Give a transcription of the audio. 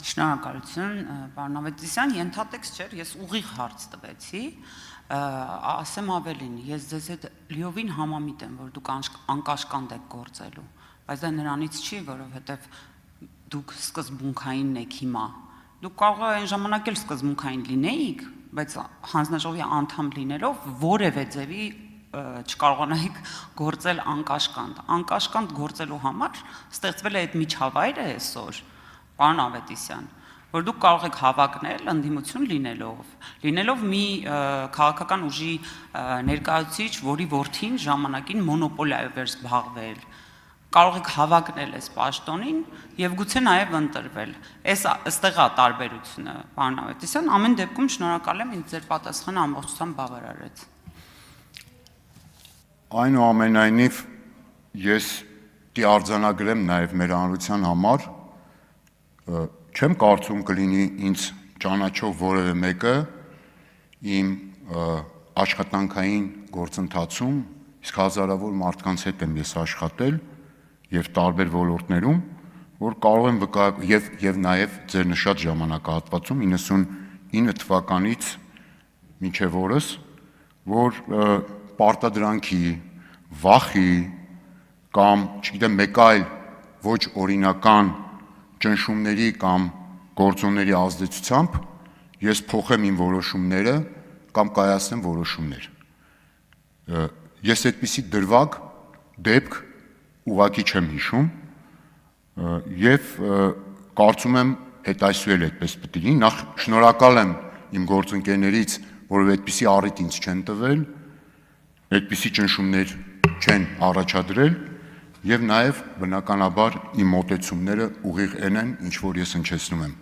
Շնորհակալություն, պարոն Ավետիսյան, ենթատեքստ չէր, ես ուղիղ հարց տվեցի, ասեմ ավելին, ես ձեզ հետ լիովին համամիտ եմ, որ դուք անկաշկանդ եք գործելու, բայց դա նրանից չի, որովհետև դուք սկզբունքային եք հիմա, դուք կարող եք այն ժամանակ էլ սկզբունքային լինեիք, բայց հանձնաժողովի անդամ լինելով որևէ ձևի չկարողանայիք գործել անկաշկանդ գործելու համար ստեղծվել է այդ միջավայրը այսօր, պարոն Ավետիսյան, որ դուք կարող եք հավակնել ընդդիմություն լինելով մի քաղաքական ուժի ներկայացուցիչ, որի որդին ժամանակին մոնոպոլիայով էր զբաղվել, կարող եք հավակնել այս պաշտոնին եւ գուցե նաեւ ընտրվել։ Այստեղ է տարբերությունը, պարոն Ավետիսյան, ամեն դեպքում շնորհակալ եմ, ինձ ձեր պատասխանը ամբողջությամբ բավարարեց։ Այնուամենայնիվ ես արձանագրեմ նաեւ մեր հանրության համար, չեմ կարծում կլինի ինձ ճանաչող որևէ մեկը իմ աշխատանքային գործընթացում, իսկ հազարավոր մարդկանց հետ եմ ես աշխատել եւ տարբեր ոլորտներում, որ կարող եմ վկայել եւ նաեւ ձեր նշած ժամանակահատվածում 99 թվականից մինչեւ օրս, որ պարտադրանքի, վախի կամ, չգիտեմ, մեկ այլ ոչ օրինական ճնշումների կամ գործոնների ազդեցությամբ ես փոխեմ իմ որոշումները կամ կայացնեմ որոշումներ։ Ես այդպիսի դրվագ դեպք ուղղակի չեմ հիշում եւ կարծում եմ այդ այսու էլ այդպես պետք է լինի։ Նախ շնորհակալ եմ իմ գործընկերներից, որ այդպիսի առիթ ինձ չեն տվել, այդպիսի ճնշումներ չեն առաջադրել եւ նաեւ բնականաբար իմ մոտեցումները ուղիղ են, ինչ որ ես հնչեցնում եմ։